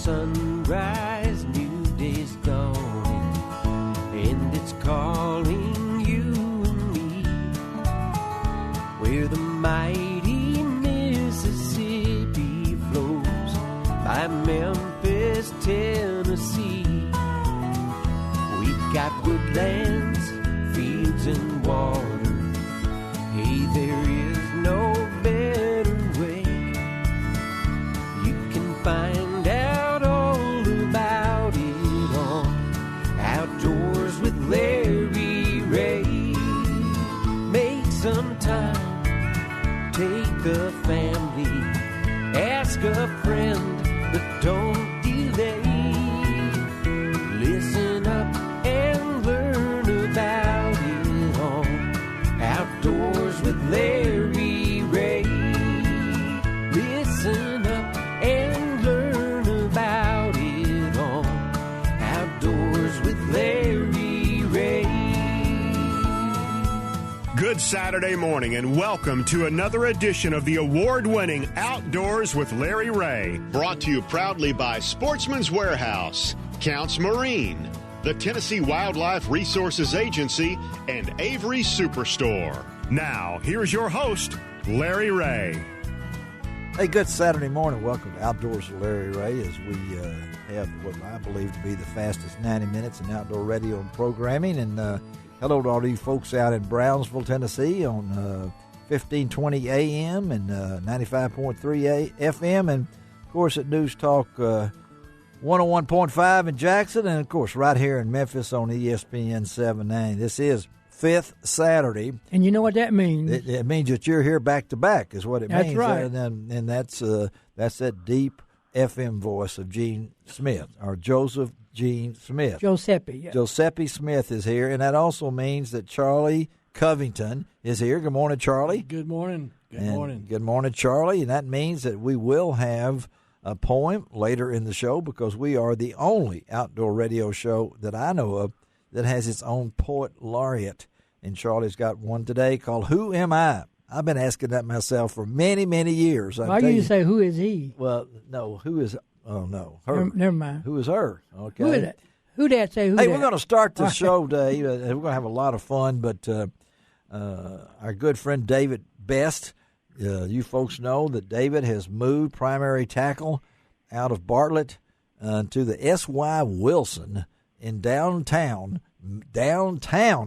sunrise, new day's dawning, and it's calling you and me, where the mighty Mississippi flows by Memphis, Tennessee. We've got woodlands, fields, and water. Hey, there is no better way. You can find out all about it on Outdoors with Larry Ray. Make some time, take the family, ask a friend, but don't delay. Listen up and learn about it on Outdoors with Larry Ray. Listen up and learn about it on Outdoors with Larry Ray. Good Saturday morning and welcome to another edition of the award-winning Outdoors with Larry Ray. Brought to you proudly by Sportsman's Warehouse, Counts Marine, the Tennessee Wildlife Resources Agency, and Avery Superstore. Now, here's your host, Larry Ray. Hey, good Saturday morning. Welcome to Outdoors with Larry Ray as we have what I believe to be the fastest 90 minutes in outdoor radio and programming. And hello to all you folks out in Brownsville, Tennessee on 1520 AM and 95.3 FM. And, of course, at News Talk 101.5 in Jackson. And, of course, right here in Memphis on ESPN 790. This is Fifth Saturday. And you know what that means? It means that you're here back to back is what it means. That's right. And that's that deep FM voice of Gene Smith, or Joseph Gene Smith. Giuseppe. Yeah. Giuseppe Smith is here, and that also means that Charlie Covington is here. Good morning, Charlie. Good morning. Good morning. Good morning, Charlie. And that means that we will have a poem later in the show because we are the only outdoor radio show that I know of that has its own poet laureate. And Charlie's got one today called Who Am I? I've been asking that myself for many, many years. Why do you say, who is he? Well, no, who is, oh, no, her. Never mind. Who is her? Okay. Who is that? Who that say who Hey, that? we're going to start the show today. We're going to have a lot of fun, but our good friend David Best, you folks know that David has moved primary tackle out of Bartlett to the S.Y. Wilson in downtown,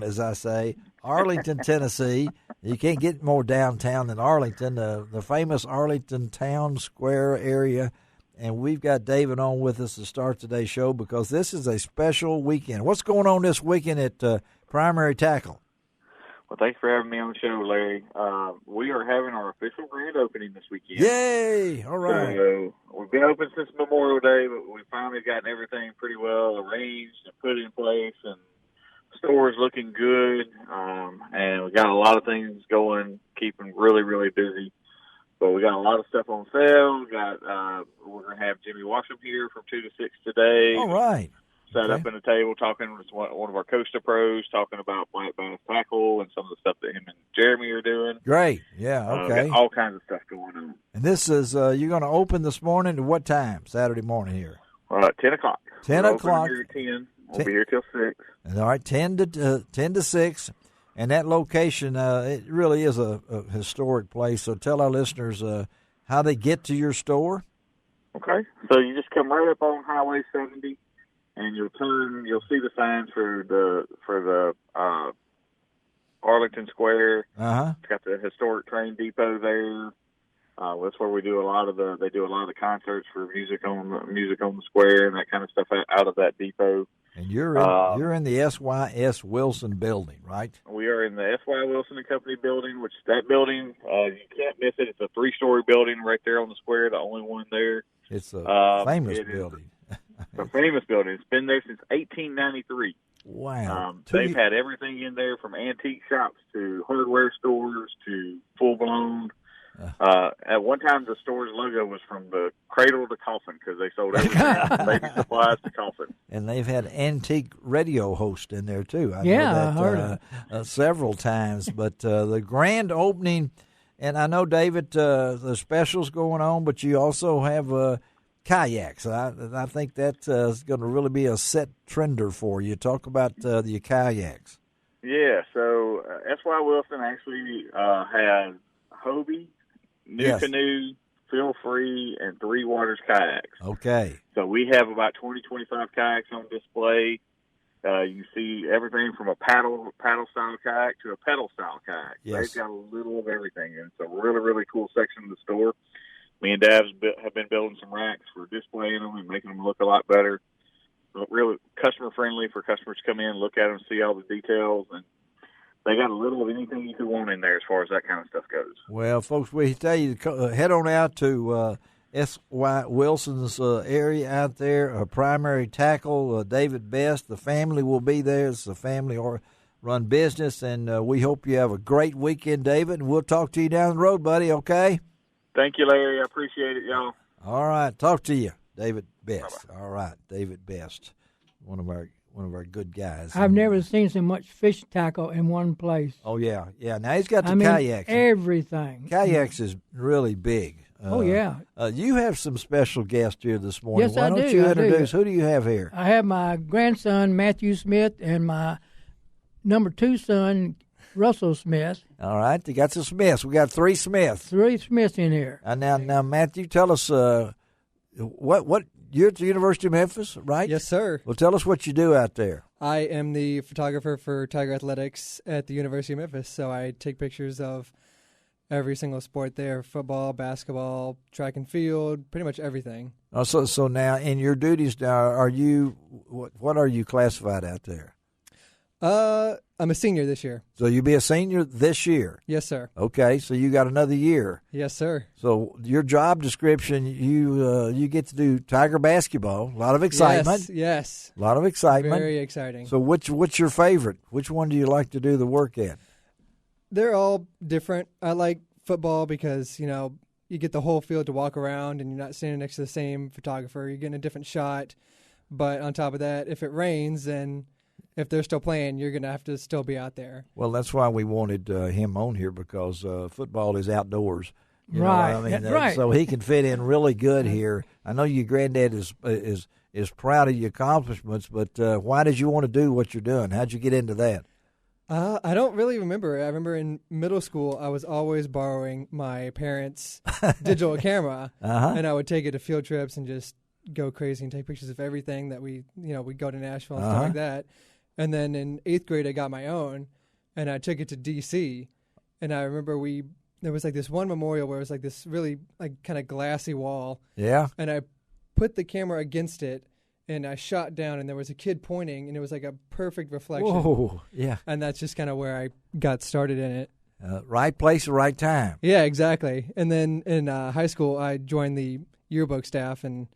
as I say, Arlington, Tennessee. You can't get more downtown than Arlington, the famous Arlington Town Square area. And we've got David on with us to start today's show because this is a special weekend. What's going on this weekend at Primary Tackle? Well, thanks for having me on the show, Larry. We are having our official grand opening this weekend. Yay! All right. So we've been open since Memorial Day, but we've finally gotten everything pretty well arranged and put in place, and the store is looking good. And we got a lot of things going, keeping really, really busy. But we got a lot of stuff on sale. We're going to have Jimmy Washam here from 2 to 6 today. All right. Set up in a table talking with one of our Costa pros, talking about black bass tackle and some of the stuff that him and Jeremy are doing. Great. Yeah, okay. Got all kinds of stuff going on. And this is, you're going to open this morning at what time, Saturday morning here? 10 o'clock. 10 o'clock. We're here at 10. We'll be here till 6. All right, 10 to 6. And that location, it really is a historic place. So tell our listeners how they get to your store. Okay. So you just come right up on Highway 70, and you'll see the signs for the Arlington Square. Uh-huh. It's got the historic train depot there. That's where we do a lot of the concerts for music on the square and that kind of stuff out of that depot. And you're in the S.Y.S. Wilson building, right? We are in the S.Y. Wilson and Company building, which that building, you can't miss it. It's a 3-story building right there on the square, the only one there. It's a famous building. It's a famous building. It's been there since 1893. Wow. They've had everything in there from antique shops to hardware stores to full-blown. At one time, the store's logo was from the cradle to coffin because they sold everything from baby supplies to coffin. And they've had antique radio hosts in there, too. I heard it several times. But the grand opening, and I know, David, the specials going on, but you also have kayaks. I think that's going to really be a set trender for you. Talk about your kayaks. Yeah, so S.Y. Wilson actually has Hobie, New Canoe, Feel Free, and Three Waters kayaks. Okay. So we have about 20-25 kayaks on display. You see everything from a paddle-style kayak to a pedal-style kayak. Yes. They've got a little of everything, and it's a really, really cool section of the store. Me and Dad have been building some racks for displaying them and making them look a lot better. Really customer-friendly for customers to come in, look at them, see all the details, and they got a little of anything you could want in there as far as that kind of stuff goes. Well, folks, we tell you to head on out to S.Y. Wilson's area out there, primary tackle, David Best. The family will be there. It's a family-run business, and we hope you have a great weekend, David, and we'll talk to you down the road, buddy, okay? Thank you, Larry. I appreciate it, y'all. All right. Talk to you, David Best. Bye-bye. All right, David Best, one of our good guys. I've never seen so much fish tackle in one place. Oh, yeah. Now he's got the kayaks. Everything. Kayaks is really big. Oh, yeah. You have some special guests here this morning. Yes, Why I don't do. you introduce? Who do you have here? I have my grandson, Matthew Smith, and my number 2 son, Russell Smith. All right. You got some Smiths. We got 3 Smiths. 3 Smiths in here. Now, Matthew, tell us what you're at the University of Memphis, right? Yes, sir. Well, tell us what you do out there. I am the photographer for Tiger Athletics at the University of Memphis, so I take pictures of every single sport there: football, basketball, track and field, pretty much everything. Oh, so now in your duties now, are you what are you classified out there? I'm a senior this year. So you'll be a senior this year? Yes, sir. Okay, so you got another year. Yes, sir. So your job description, you get to do Tiger basketball. A lot of excitement. Yes. A lot of excitement. Very exciting. So what's your favorite? Which one do you like to do the work at? They're all different. I like football because, you get the whole field to walk around and you're not standing next to the same photographer. You're getting a different shot. But on top of that, if it rains, then if they're still playing, you're going to have to still be out there. Well, that's why we wanted him on here, because football is outdoors. You right. know what I mean? Right. So he can fit in really good here. I know your granddad is proud of your accomplishments, but why did you want to do what you're doing? How'd you get into that? I don't really remember. I remember in middle school, I was always borrowing my parents' digital camera, and I would take it to field trips and just go crazy and take pictures of everything that we'd go to Nashville and stuff like that. And then in 8th grade, I got my own, and I took it to D.C., and I remember there was like this one memorial where it was like this really like kind of glassy wall. Yeah. And I put the camera against it, and I shot down, and there was a kid pointing, and it was like a perfect reflection. Whoa, yeah. And that's just kind of where I got started in it. Right place, right time. Yeah, exactly. And then in high school, I joined the yearbook staff and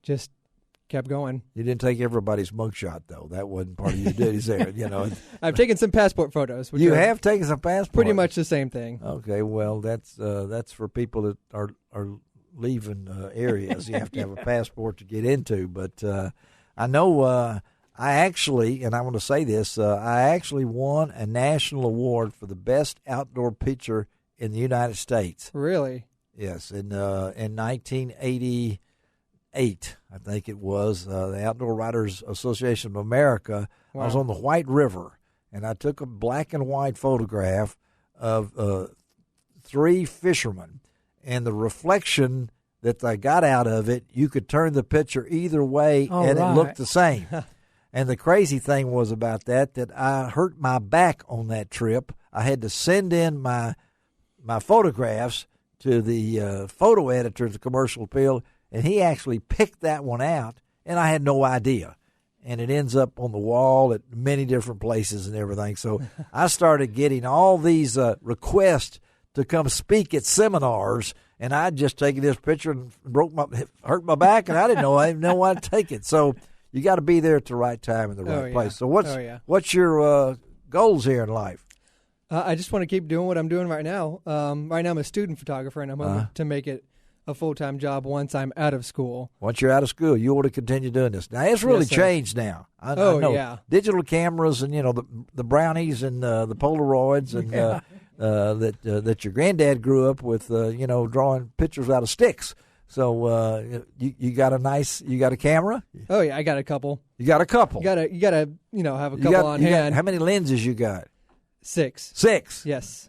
just kept going. You didn't take everybody's mugshot, though. That wasn't part of your duties there. I've taken some passport photos. Which you have taken some passport. Pretty much the same thing. Okay, well, that's for people that are leaving areas. You have to have a passport to get into. But I know I actually, and I want to say this, I actually won a national award for the best outdoor picture in the United States. Really? Yes, in 1988, I think it was, the Outdoor Writers Association of America. Wow. I was on the White River, and I took a black and white photograph of 3 fishermen, and the reflection that I got out of it, you could turn the picture either way, and it looked the same. And the crazy thing was about that I hurt my back on that trip. I had to send in my photographs to the photo editor of the Commercial Appeal, and he actually picked that one out, and I had no idea. And it ends up on the wall at many different places and everything. So I started getting all these requests to come speak at seminars, and I'd just taken this picture and hurt my back, and I didn't know how to take it. So you got to be there at the right time in the right place. So what's your goals here in life? I just want to keep doing what I'm doing right now. Right now I'm a student photographer, and I'm hoping to make it a full-time job once I'm out of school. Once you're out of school, you ought to continue doing this. Now, it's really changed now. I know. Yeah. Digital cameras and, the brownies and the Polaroids and that your granddad grew up with, drawing pictures out of sticks. So you got a camera? Oh yeah, I got a couple. You got a couple. You gotta have a couple on hand. How many lenses you got? 6. 6. Yes.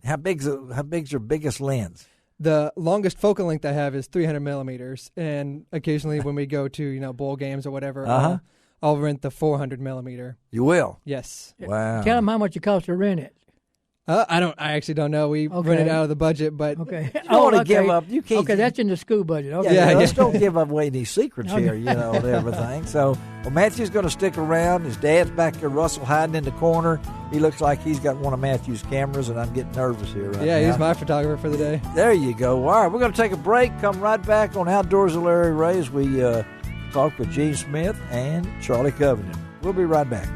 How big's your biggest lens? The longest focal length I have is 300 millimeters, and occasionally when we go to bowl games or whatever, I'll rent the 400 millimeter. You will? Yes. Wow. Tell them how much it costs to rent it. I actually don't know. We rent it out of the budget, but okay. You don't want to give up. You can't. Okay, that's in the school budget. Okay. Yeah, let's don't give away any secrets here, and everything. So, Matthew's going to stick around. His dad's back there, Russell, hiding in the corner. He looks like he's got one of Matthew's cameras, and I'm getting nervous here right now. Yeah, he's my photographer for the day. There you go. All right, we're going to take a break. Come right back on Outdoors with Larry Ray as we talk with Gene Smith and Charlie Covington. We'll be right back.